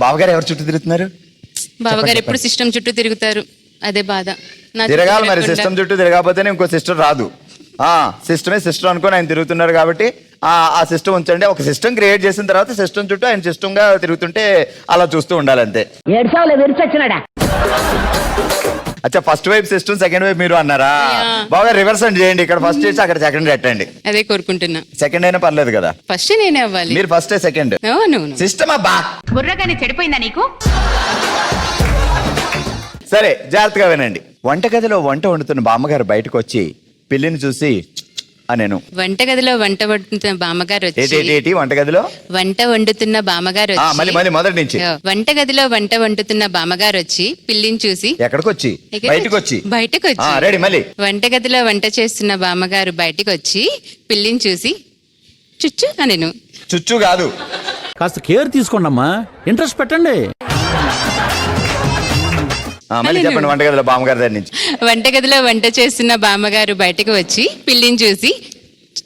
బావగారు ఎవరు చుట్టూ తిరుగుతున్నారు? బావగారు ఎప్పుడు సిస్టమ్ చుట్టూ తిరుగుతారు, అదే బాధ. తిరగాలి మరి, సిస్టమ్ చుట్టూ తిరగకపోతేనే ఇంకో సిస్టర్ రాదు. సిస్టమే సిస్టర్ అనుకొని ఆయన తిరుగుతున్నారు కాబట్టి ఆ సిస్టమ్ ఉంచండి. ఒక సిస్టమ్ క్రియేట్ చేసిన తర్వాత సిస్టమ్ చుట్టూ ఆయన సిస్టమ్ గా తిరుగుతుంటే అలా చూస్తూ ఉండాలి అంతే. అచ్చా, ఫస్ట్ వైపు సిస్టమ్, సెకండ్ వైపు మీరు అన్నారా? బాగా రివర్స్ అండ్ చేయండి. ఇక్కడ ఫస్ట్ చేసి అక్కడ సెకండ్ పెట్టండి. అదే కోరుకుంటున్నా. సెకండ్ అయినా పర్లేదు కదా, ఫస్ట్ నేనే అవ్వాలి. మీరు ఫస్ట్ సెకండ్ సిస్టమ్. అబ్బా బుర్రగానే చెడిపోయిందా నీకు? సరే జాగ్రత్తగా వినండి. వంటగదిలో వంట వండుతున్న బామ్మగారు బయటకు వచ్చి పిల్లిని చూసి నేను వంటగదిలో వంట వండుతున్న బామ్మగారు వచ్చి వంటగదిలో వంట వండుతున్న బామ్మగారు మళ్ళీ మొదటి నుంచి వంటగదిలో వంట వండుతున్న బామ్మగారు వచ్చి పిల్లిని చూసి ఎక్కడికి వచ్చి బయటకు వచ్చి రెడీ మళ్ళీ వంటగదిలో వంట చేస్తున్న బామ్మగారు బయటకు వచ్చి పిల్లిని చూసి చుచ్చు నేను చుచ్చు కాదు, కాస్త కేర్ తీసుకోండి అమ్మా, ఇంట్రెస్ట్ పెట్టండి. మళ్ళీ చెప్పండి. వంటగదిలో బామ్మగారి దగ్గర నుంచి వంటగదిలో వంట చేస్తున్న బామ్మగారు బయటకు వచ్చి పిల్లిని చూసి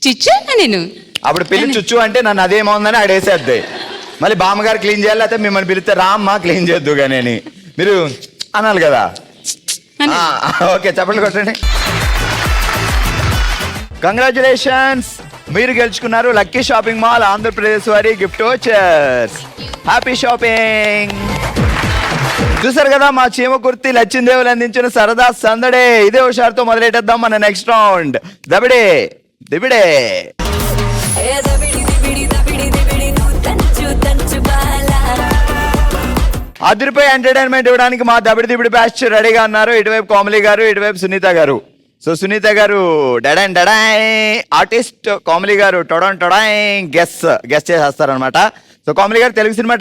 చుచ్చు నేను. అప్పుడు పిల్లి చుచ్చు అంటే నన్ను అదేమవుందని ఆడేసేద్ది. మళ్ళీ బామ్మగారు క్లీన్ చేయాలి, అయితే మిమ్మల్ని పిలిస్తే రామ్మా క్లీన్ చేద్దు కానీ అని మీరు అనాలి కదా. ఓకే, చెప్పండి కొట్టండి. కంగ్రాచులేషన్స్, మీరు గెలుచుకున్నారు లక్కీ షాపింగ్ మాల్ ఆంధ్రప్రదేశ్ వారి గిఫ్ట్ వోచర్స్. Happy shopping. చూసారు కదా మా చీమ కుర్తి లచ్చిందేవులు అందించిన సరదా సందడే. ఇదే హుషారుతో మొదలెట్టేద్దాం మన నెక్స్ట్ రౌండ్. దబిడే దిబిడే. అదిరిపోయి ఎంటర్టైన్మెంట్ ఇవ్వడానికి మా దబిడి దిబిడి బ్యాచ్ రెడీగా ఉన్నారు. ఇటువైపు కోమలి గారు, ఇటువైపు సునీత గారు. సో సునీత గారు డడాన్ డడాయ్ ఆర్టిస్ట్, కోమలి గారు టొడాన్ టొడాయ్ గెస్ చేసేస్తారనమాట. సో కోమలి గారు తెలుగు సినిమా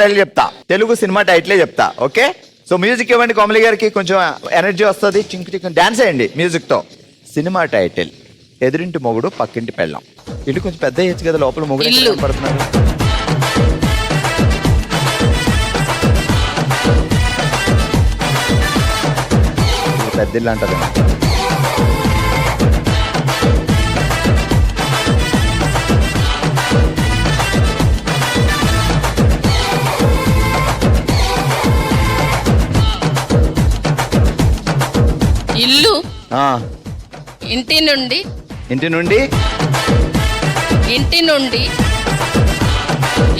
టైటిలే చెప్తా. ఓకే, సో మ్యూజిక్ ఇవ్వండి కోమలి గారికి, కొంచెం ఎనర్జీ వస్తుంది. చింకు చింకు డాన్స్ వేయండి మ్యూజిక్తో. సినిమా టైటిల్ ఎదురింటి మొగుడు పక్కింటి పెళ్ళాం. ఇల్లు కొంచెం పెద్ద అయ్యచ్చు కదా, లోపల మొగుడు పడుతున్నారు. పెద్ద ఇల్లు అంటది. ఇల్లు ఇంటి నుండి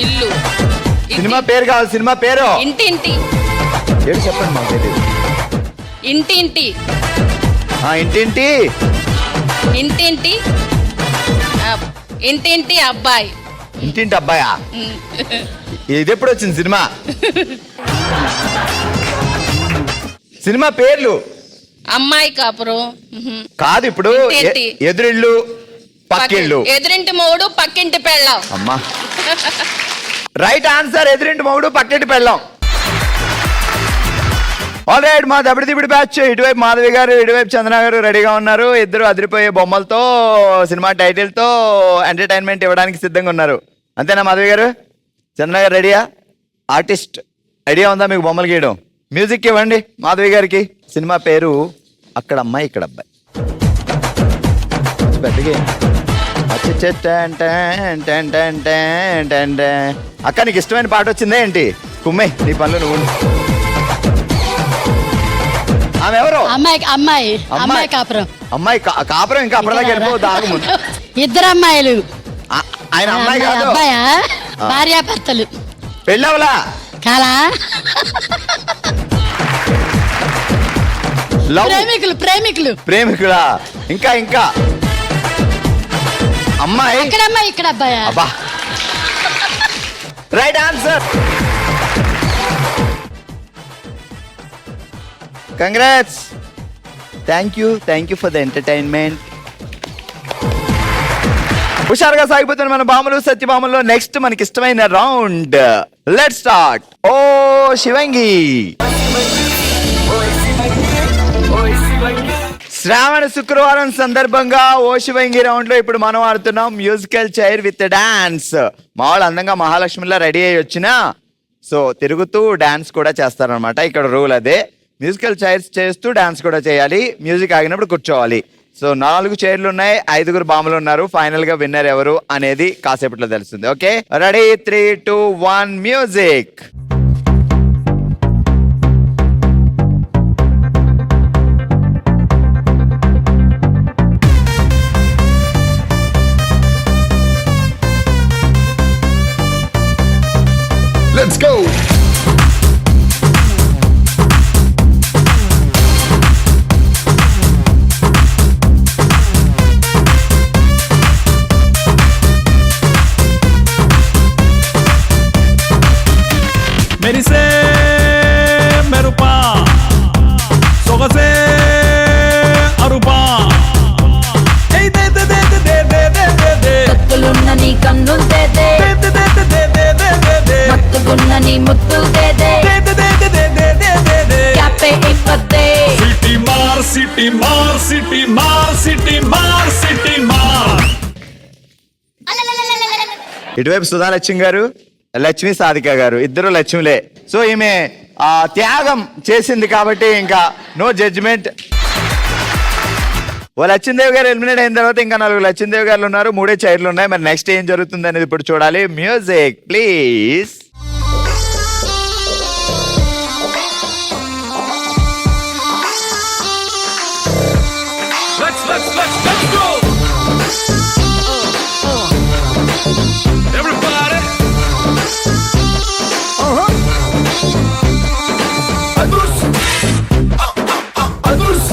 ఇల్లు. సినిమా పేరు కావాలి, సినిమా పేరు. ఇంటింటి ఏడు చెప్పండి, మాకు తెలియదు. ఇంటింటి అబ్బాయి. ఇంటింటి అబ్బాయా? ఇది ఎప్పుడు వచ్చింది సినిమా? సినిమా పేర్లు అమ్మాయి కాపురం కాదు. ఇప్పుడు ఎదురిల్లు పక్కిళ్ళు. ఎదురింటి మొగుడు పక్కింటి పెళ్ళాం. అమ్మా రైట్ ఆన్సర్, ఎదురింటి మొగుడు పక్కింటి పెళ్ళాం. ఆల్ రైట్, మా దబిడి దిబిడి బ్యాచ్ ఇటువైపు మాధవి గారు, ఇటువైపు చందన గారు రెడీగా ఉన్నారు. ఇద్దరు అదిరిపోయే బొమ్మలతో సినిమా టైటిల్తో ఎంటర్టైన్మెంట్ ఇవ్వడానికి సిద్ధంగా ఉన్నారు. అంతేనా మాధవి గారు? చందన గారు రెడీయా? ఆర్టిస్ట్ ఐడియా ఉందా మీకు బొమ్మలు గీయడం? మ్యూజిక్ ఇవ్వండి మాధవి గారికి. సినిమా పేరు అక్కడ అమ్మాయి ఇక్కడ అబ్బాయి. పెద్దగా అక్క నీకు ఇష్టమైన పాట వచ్చిందే ఏంటి? కుమ్మే నీ పనులు నువ్వు. ఆమె ఎవరు? అమ్మాయి కాపురం. అమ్మాయి కాపురం ఇంకా అప్పటిదాకా వెళ్ళిపోవద్దు, ఆగముందు. ఇద్దరు అమ్మాయిలు. ఆయన అమ్మాయి కాదు, భార్యాభర్తలు. పెళ్ళవలా కాలా? ప్రేమికులా? ఇంకా అమ్మాయి ఇక్కడ అమ్మాయి ఇక్కడ అబ్బాయి. అబ్బా right answer. Congrats, thank you for the entertainment. హుషారుగా సాగిపోతున్న మన బాములు సత్యభామలో నెక్స్ట్ మనకి ఇష్టమైన రౌండ్. Let's start. ఓ శివంగి. శ్రావణ శుక్రవారం సందర్భంగా ఓ శివంగి రౌండ్ లో ఇప్పుడు మనం ఆడుతున్నాం మ్యూజికల్ చైర్ విత్ డాన్స్. మా వాళ్ళు అందంగా మహాలక్ష్మిలా రెడీ అయ్యి వచ్చినా సో తిరుగుతూ డాన్స్ కూడా చేస్తారనమాట. ఇక్కడ రూల్ అదే, మ్యూజికల్ చైర్స్ చేస్తూ డాన్స్ కూడా చేయాలి. మ్యూజిక్ ఆగినప్పుడు కూర్చోవాలి. సో 4 చైర్లు ఉన్నాయి, 5 బాములు ఉన్నారు. ఫైనల్ గా విన్నర్ ఎవరు అనేది కాసేపట్లో తెలుస్తుంది. Okay ready, 3, 2, 1 music. let's go. మెరిసే మెరుపా సొగసే అరుపా ఏయ్ దే దే దే దే దే దే దే దే కత్తులున్న నీ కన్నులు దేదే దే దే దే దే దే దే దే దే మత్తుగున్న నీ ముత్తులు దేదే దే దే దే దే దే దే దే దే క్యాపే ఇప్పదే సిటీ మార్ సిటీ మార్ సిటీ మార్ సిటీ మార్ సిటీ మార్. ఇటువైపు సుధాలక్ష్మి గారు, లక్ష్మి సాధిక గారు, ఇద్దరు లక్ష్మిలే. సో ఈమె త్యాగం చేసింది కాబట్టి ఇంకా నో జడ్జిమెంట్. ఓ లక్ష్మీదేవి గారు ఎలిమినేట్ అయిన తర్వాత ఇంకా 4 లక్ష్మీదేవి గారు ఉన్నారు, 3 చైర్లు ఉన్నాయి. మరి నెక్స్ట్ ఏం జరుగుతుంది అనేది ఇప్పుడు చూడాలి. Music please. Let's go. Everybody. Adus. Adus.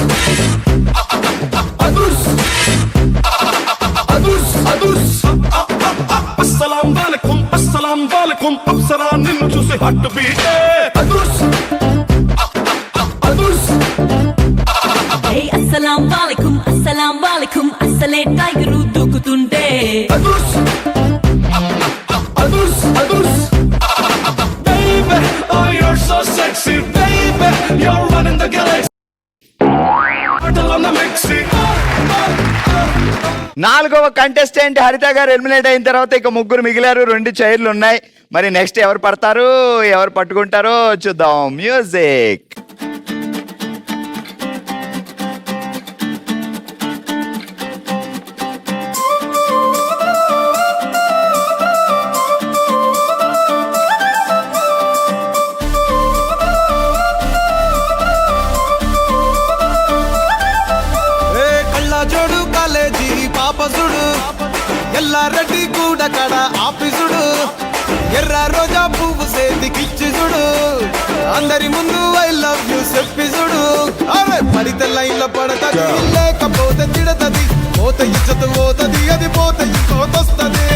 Adus. Adus. Adus. Assalamu alaikum. Assalamu alaikum. Apsara ninnu చూసి హార్ట్ బీట్. Adus. Adus. హే అస్సలాం వాలేకుం అస్సలే tiger దూకుతుంటే Adus. Adus. Adus. Baby, oh you're so sexy, baby. You're running the galaxy. Turtle on the mixie. 4వ contestant హరిత గారు eliminate అయిన తర్వాత ఇక 3 మిగిలారు, 2 చైర్లు ఉన్నాయి. మరి నెక్స్ట్ ఎవరు పడతారు, ఎవరు పట్టుకుంటారో చూద్దాం. మ్యూజిక్. కళ్ళజోడు కాలేజీ పాపసుడు ఎల్లారెడ్డి కూడా కడ ఆఫీసుడు ఎర్ర రోజా పువ్వు సేతికిచ్చి చూడు అందరి ముందు ఐ లవ్ యూ చెప్పి చూడు అరే పడితే లైన్ లో పడతది లేకపోతే తిడతది పోత ఇచ్చత పోతది అది పోత ఇంకోతొస్తది